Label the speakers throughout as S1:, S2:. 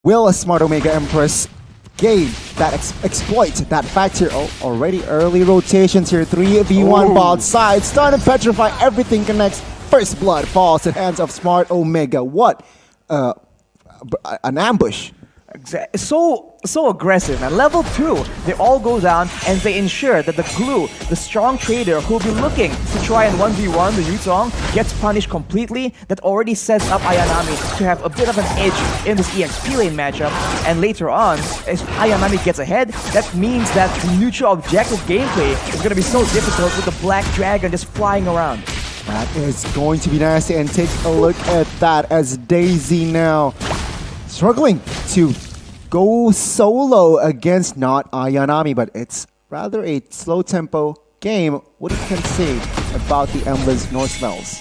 S1: Will a smart Omega Empress gain that exploit that factor? Oh, already early rotations here. 3v1 both sides. Stun and petrify. Everything connects. First blood falls to the hands of smart Omega. What? An ambush.
S2: So aggressive. At level 2, they all go down and they ensure that the glue, the strong trader who'll be looking to try and 1v1 the Yuzong, gets punished completely. That already sets up Ayanami to have a bit of an edge in this EXP lane matchup. And later on, as Ayanami gets ahead, that means that the neutral objective gameplay is going to be so difficult with the Black Dragon just flying around.
S1: That is going to be nasty, and take a look at that as Daisy now struggling to go solo against not Ayanami, but it's rather a slow tempo game. What you can say about the emblems nor spells?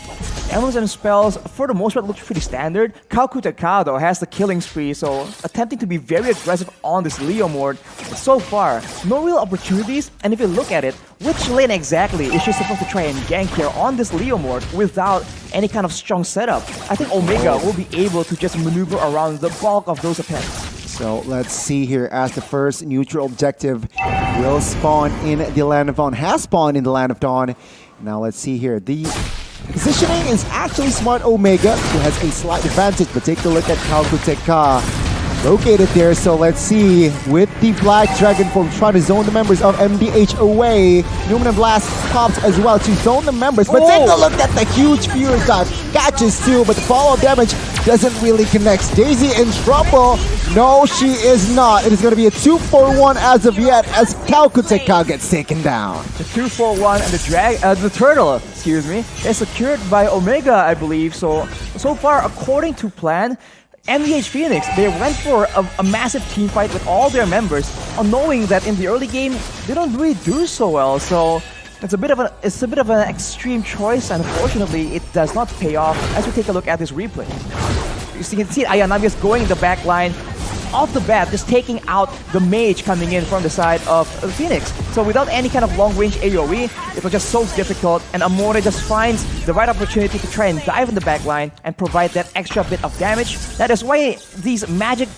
S2: Emblems and spells, for the most part, look pretty standard. Kalkutaka, though, has the killing spree, so attempting to be very aggressive on this Leomord. So far, no real opportunities, and if you look at it, which lane exactly is she supposed to try and gank here on this Leomord without any kind of strong setup? I think Omega will be able to just maneuver around the bulk of those attempts.
S1: So let's see here as the first neutral objective will spawn in the Land of Dawn, has spawned in the Land of Dawn. Now let's see here. The positioning is actually smart Omega, who has a slight advantage, but take a look at Kalkuteka located there. So let's see, with the Black Dragon form trying to zone the members of MDH away. Numinum Blast pops as well to zone the members, but take a look at the huge Furious Dive. Catches too, but the follow-up damage doesn't really connect. Daisy in trouble. No, she is not. It is going to be a 2-4-1 as of yet, as Kalkuteka gets taken down.
S2: The 2-4-1 and the turtle, excuse me, is secured by Omega, I believe. So far, according to plan, MDH Phoenix, they went for a massive team fight with all their members, knowing that in the early game they don't really do so well. So it's a bit of an extreme choice, and unfortunately, it does not pay off. As we take a look at this replay, you can see Ayanami is going in the back line. Off the bat, just taking out the mage coming in from the side of Phoenix. So without any kind of long-range AoE, it was just so difficult, and Amore just finds the right opportunity to try and dive in the back line and provide that extra bit of damage. That is why these magic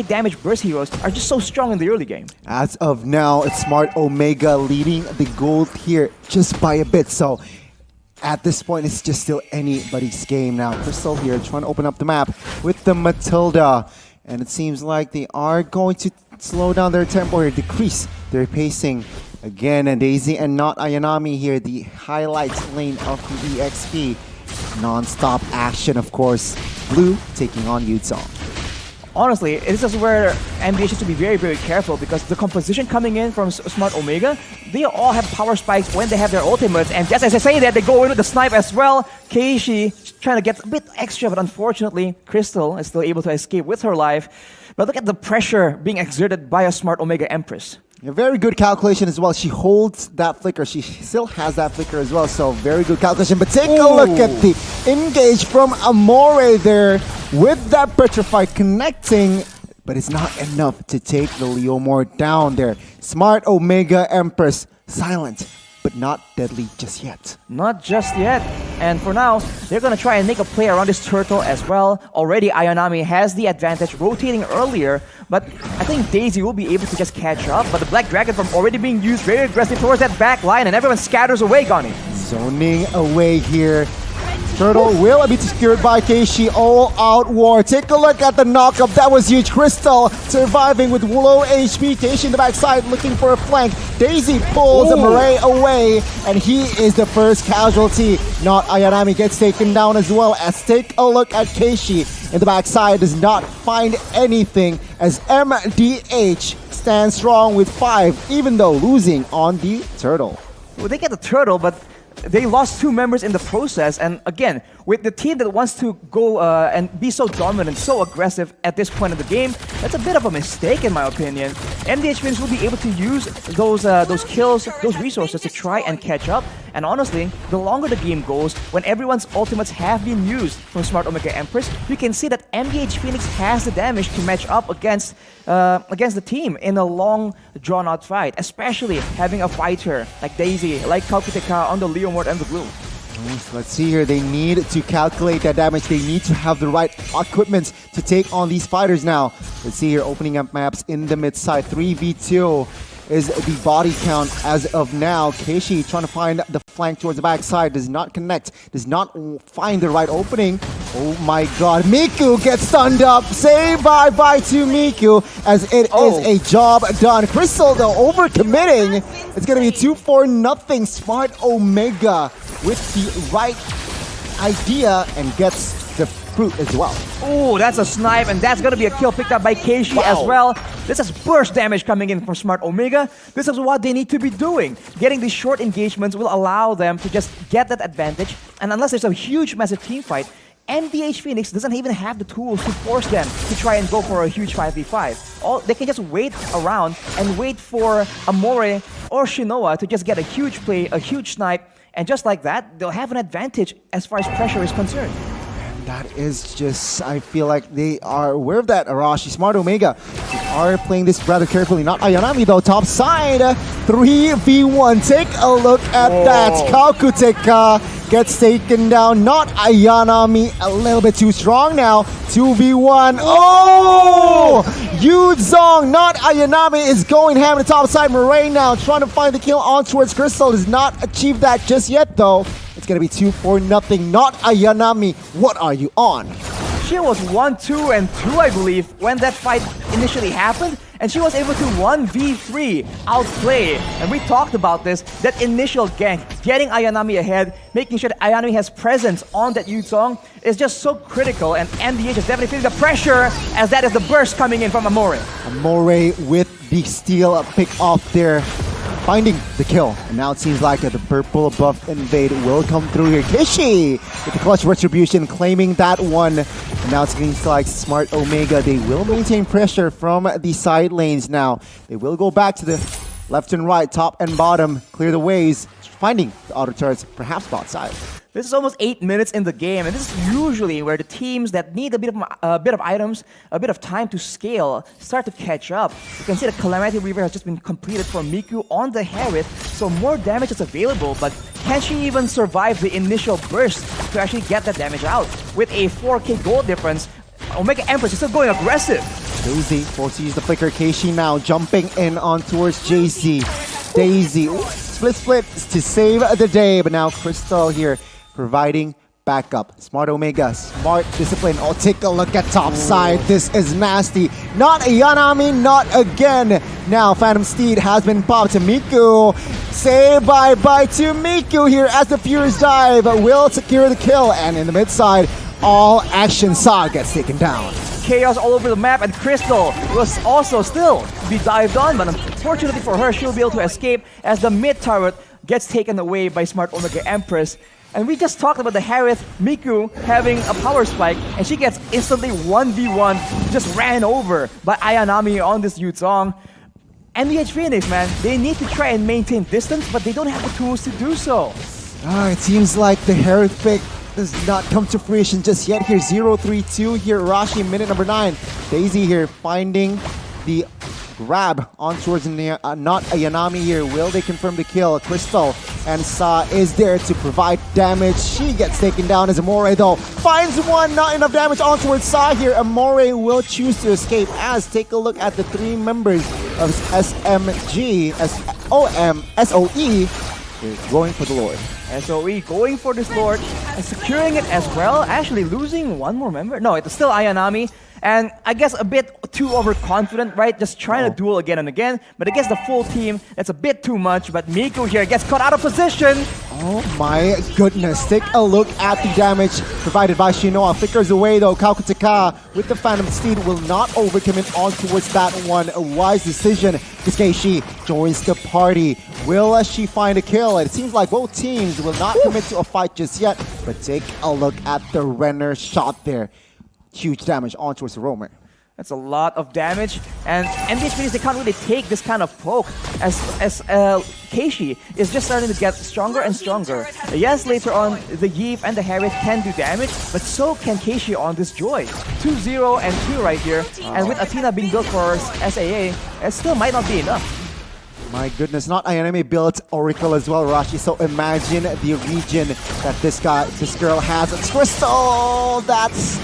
S2: damage burst heroes are just so strong in the early game.
S1: As of now, it's smart Omega leading the gold here just by a bit. So at this point, it's just still anybody's game now. Crystal here trying to open up the map with the Matilda. And it seems like they are going to slow down their tempo here, decrease their pacing again. And Daisy and not Ayanami here, the highlight lane of the EXP. Non-stop action, of course. Blue taking on Yuzong.
S2: Honestly, this is where MDH has to be very, very careful, because the composition coming in from Smart Omega, they all have power spikes when they have their ultimates, and just as I say that, they go in with the snipe as well. Keishi trying to get a bit extra, but unfortunately, Crystal is still able to escape with her life. But look at the pressure being exerted by a Smart Omega Empress.
S1: A very good calculation as well. She holds that flicker. She still has that flicker as well. So very good calculation. But take a look at the engage from Amore there with that Petrify connecting. But it's not enough to take the Leomord down there. Smart Omega Empress silent, but not deadly just yet.
S2: Not just yet. And for now, they're going to try and make a play around this turtle as well. Already Ayanami has the advantage rotating earlier, but I think Daisy will be able to just catch up. But the Black Dragon from already being used very aggressive towards that back line, and everyone scatters away, Gani.
S1: Zoning away here. Turtle will be secured by Keishi. All out war. Take a look at the knockup. That was huge. Crystal surviving with low HP. Keishi in the backside looking for a flank. Daisy pulls Amore away, and he is the first casualty. Not Ayanami gets taken down as well. As take a look at Keishi in the backside, does not find anything as MDH stands strong with 5, even though losing on the turtle.
S2: Well, they get the turtle, but they lost 2 members in the process, and again, with the team that wants to go and be so dominant, so aggressive at this point of the game, that's a bit of a mistake in my opinion. MDH Phoenix will be able to use those kills, those resources to try and catch up, and honestly, the longer the game goes, when everyone's ultimates have been used from Smart Omega Empress, you can see that MDH Phoenix has the damage to match up against the team in a long, drawn-out fight, especially having a fighter like Daisy, like Kalkuteka on the Leomord and the Blue.
S1: Let's see here. They need to calculate that damage. They need to have the right equipment to take on these fighters now. Let's see here. Opening up maps in the mid side. 3v2 is the body count as of now. Keishi trying to find the flank towards the backside. Does not connect. Does not find the right opening. Oh my god. Miku gets stunned up. Say bye-bye to Miku as it is a job done. Crystal though overcommitting. It's going to be 2-4-0 Smart Omega with the right idea and gets the fruit as well.
S2: Oh, that's a snipe, and that's gonna be a kill picked up by Keishi as well. This is burst damage coming in from Smart Omega. This is what they need to be doing. Getting these short engagements will allow them to just get that advantage, and unless there's a huge, massive team fight, MDH Phoenix doesn't even have the tools to force them to try and go for a huge 5v5. They can just wait around and wait for Amore or Shinoa to just get a huge play, a huge snipe, and just like that, they'll have an advantage as far as pressure is concerned.
S1: That is just, I feel like they are aware of that, Arashi. Smart Omega are playing this rather carefully. Not Ayanami though, top side. 3v1, take a look at that. Kakuteka gets taken down. Not Ayanami, a little bit too strong now. 2v1, oh! Yuzong, not Ayanami, is going ham on the top side. Murray now trying to find the kill on towards Crystal. Does not achieve that just yet though. It's going to be 2-4-0. Not Ayanami. What are you on?
S2: She was 1-2 and 2, I believe, when that fight initially happened, and she was able to 1v3 outplay. And we talked about this, that initial gank, getting Ayanami ahead, making sure that Ayanami has presence on that Yuzong is just so critical, and MDH is definitely feeling the pressure as that is the burst coming in from Amore.
S1: Amore with the steal pick off there, finding the kill. And now it seems like the purple buff invade will come through here. Keishi with the clutch retribution claiming that one. And now it seems like Smart Omega, they will maintain pressure from the side lanes now. They will go back to the left and right, top and bottom, clear the ways, finding the auto turrets, perhaps bot side.
S2: This is almost 8 minutes in the game, and this is usually where the teams that need a bit of items, a bit of time to scale, start to catch up. You can see the Calamity Weaver has just been completed for Miku on the Harith, so more damage is available, but can she even survive the initial burst to actually get that damage out? With a 4k gold difference, Omega Empress is still going aggressive.
S1: Daisy foresees the flicker. Keishi now jumping in on towards JC. Daisy, split to save the day, but now Crystal here providing backup. Smart Omega, smart discipline. Oh, take a look at top side. This is nasty. Not Ayanami, not again. Now Phantom Steed has been popped to Miku. Say bye-bye to Miku here as the Furious Dive will secure the kill. And in the mid side, all action Saw gets taken down.
S2: Chaos all over the map, and Crystal was also still be dived on, but unfortunately for her, she'll be able to escape as the mid turret gets taken away by Smart Omega Empress. And we just talked about the Harith, Miku having a power spike, and she gets instantly 1v1, just ran over by Ayanami on this Yuzong. MDH Phoenix, man, they need to try and maintain distance, but they don't have the tools to do so.
S1: It seems like the Harith pick does not come to fruition just yet here. 0-3-2 here, Rashi, minute number 9. Daisy here finding the grab on towards not Ayanami here. Will they confirm the kill? Crystal and Sa is there to provide damage. She gets taken down as Amore though finds one, not enough damage on towards Sa here. Amore will choose to escape as take a look at the 3 members of SMG, SOE going for the Lord.
S2: SOE going for this Lord and securing it as well. Actually losing one more member. No, it's still Ayanami. And I guess a bit too overconfident, right? Just trying to duel again and again. But against the full team, that's a bit too much. But Miku here gets caught out of position.
S1: Oh my goodness. Take a look at the damage provided by Shinoa. Flickers away though. Kakuteka with the Phantom Steed will not overcommit on towards that one. A wise decision. Keishi joins the party. Will she find a kill? It seems like both teams will not commit to a fight just yet. But take a look at the Renner shot there. Huge damage on towards the Roamer.
S2: That's a lot of damage, and MDH Phoenix, they can't really take this kind of poke as Keishi is just starting to get stronger and stronger. Yes, later on, the Yeep and the Harith can do damage, but so can Keishi on this Joy. 2-0 and 2 right here, and with Athena being built for SAA, it still might not be enough.
S1: My goodness, not Ayanami built Oracle as well, Rashi. So imagine the region that this girl has. It's Crystal! That's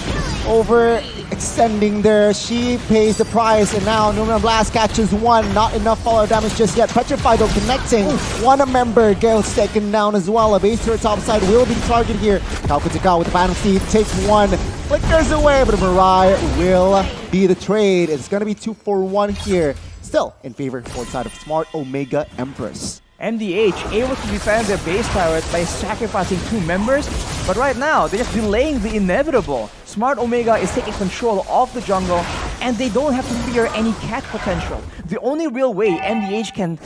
S1: overextending there. She pays the price, and now Numen Blast catches one. Not enough follow damage just yet. Petrified though connecting. One member gets taken down as well. A base to her top side will be the target here. Kaukutika with the Phantom Steed takes one. Flickers away, but Mirai will be the trade. It's going to be 2-for-1 here. Still in favor for the side of Smart Omega Empress.
S2: MDH able to defend their base turret by sacrificing 2 members, but right now they're just delaying the inevitable. Smart Omega is taking control of the jungle, and they don't have to fear any cat potential. The only real way MDH can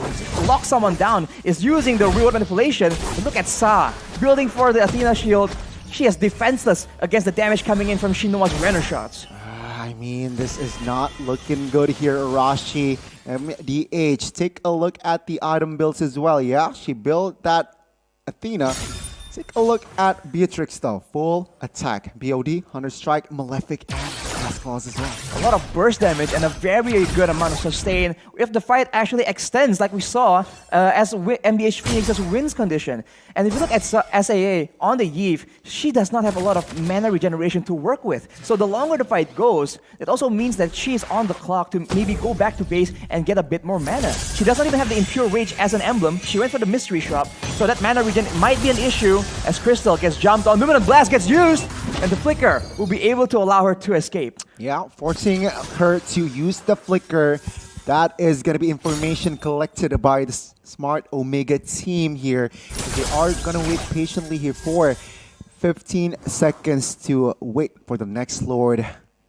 S2: lock someone down is using the real manipulation. Look at Sa building for the Athena shield. She is defenseless against the damage coming in from Shinoa's Renner shots.
S1: I mean, this is not looking good here, Arashi. MDH, take a look at the item builds as well. Yeah, she built that Athena. Take a look at Beatrix though. Full attack. BOD, Hunter Strike, Malefic, and Cast Claws as well.
S2: A lot of burst damage and a very good amount of sustain if the fight actually extends like we saw as MDH Phoenix's wins condition. And if you look at SAA on the Eve, she does not have a lot of mana regeneration to work with. So the longer the fight goes, it also means that she is on the clock to maybe go back to base and get a bit more mana. She does not even have the Impure Rage as an emblem. She went for the Mystery Shop, so that mana regen might be an issue as Crystal gets jumped on. Luminant Blast gets used, and the Flicker will be able to allow her to escape.
S1: Yeah, forcing her to use the Flicker. That is going to be information collected by the Smart Omega team here. They are going to wait patiently here for 15 seconds to wait for the next Lord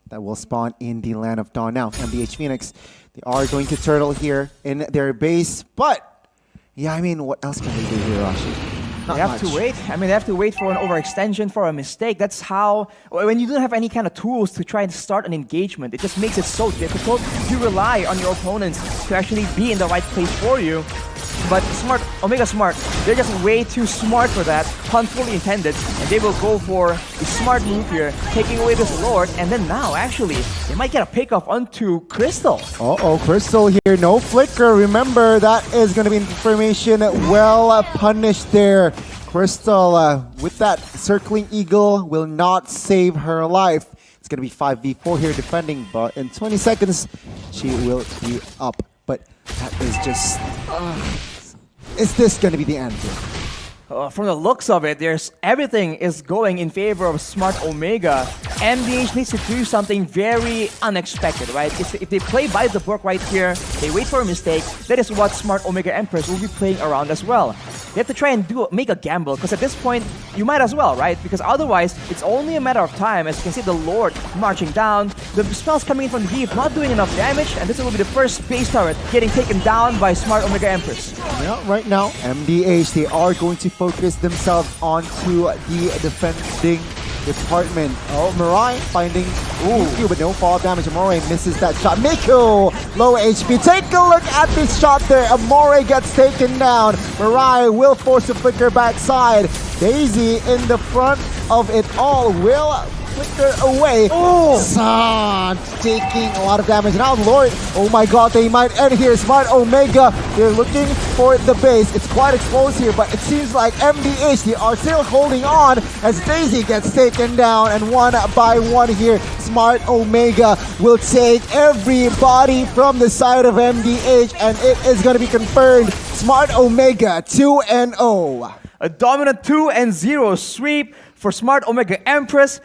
S1: that will spawn in the Land of Dawn. Now, MDH Phoenix, they are going to turtle here in their base, but yeah, I mean, what else can they do here, Rashi?
S2: They have to wait. I mean, they have to wait for an overextension, for a mistake. That's how, when you don't have any kind of tools to try and start an engagement, it just makes it so difficult. You rely on your opponents to actually be in the right place for you. But Omega Smart, they're just way too smart for that, pun fully intended, and they will go for the smart move here, taking away this Lord, and then now, actually, they might get a pick-off onto Crystal.
S1: Uh-oh, Crystal here, no Flicker. Remember, that is going to be information well punished there. Crystal, with that Circling Eagle, will not save her life. It's going to be 5v4 here defending, but in 20 seconds, she will be up. But that is just... is this going to be the end here?
S2: From the looks of it, everything is going in favor of Smart Omega. MDH needs to do something very unexpected, right? If they play by the book right here, they wait for a mistake, that is what Smart Omega Empress will be playing around as well. They have to try and make a gamble, because at this point, you might as well, right? Because otherwise, it's only a matter of time. As you can see, the Lord marching down, the spells coming in from the Eve not doing enough damage, and this will be the first base turret getting taken down by Smart Omega Empress.
S1: Yeah, right now, MDH, they are going to focus themselves onto the defending department. Oh, Mirai finding Miku, but no fall damage. Amore misses that shot. Miku, low HP. Take a look at this shot there. Amore gets taken down. Mirai will force the Flicker backside. Daisy in the front of it all will Flicker away. San taking a lot of damage. Now Lord, oh my god, they might end here. Smart Omega, they're looking for the base. It's quite exposed here, but it seems like MDH, they are still holding on as Daisy gets taken down, and one by one here, Smart Omega will take everybody from the side of MDH, and it is going to be confirmed. Smart Omega 2-0.
S2: A dominant 2-0 sweep for Smart Omega Empress.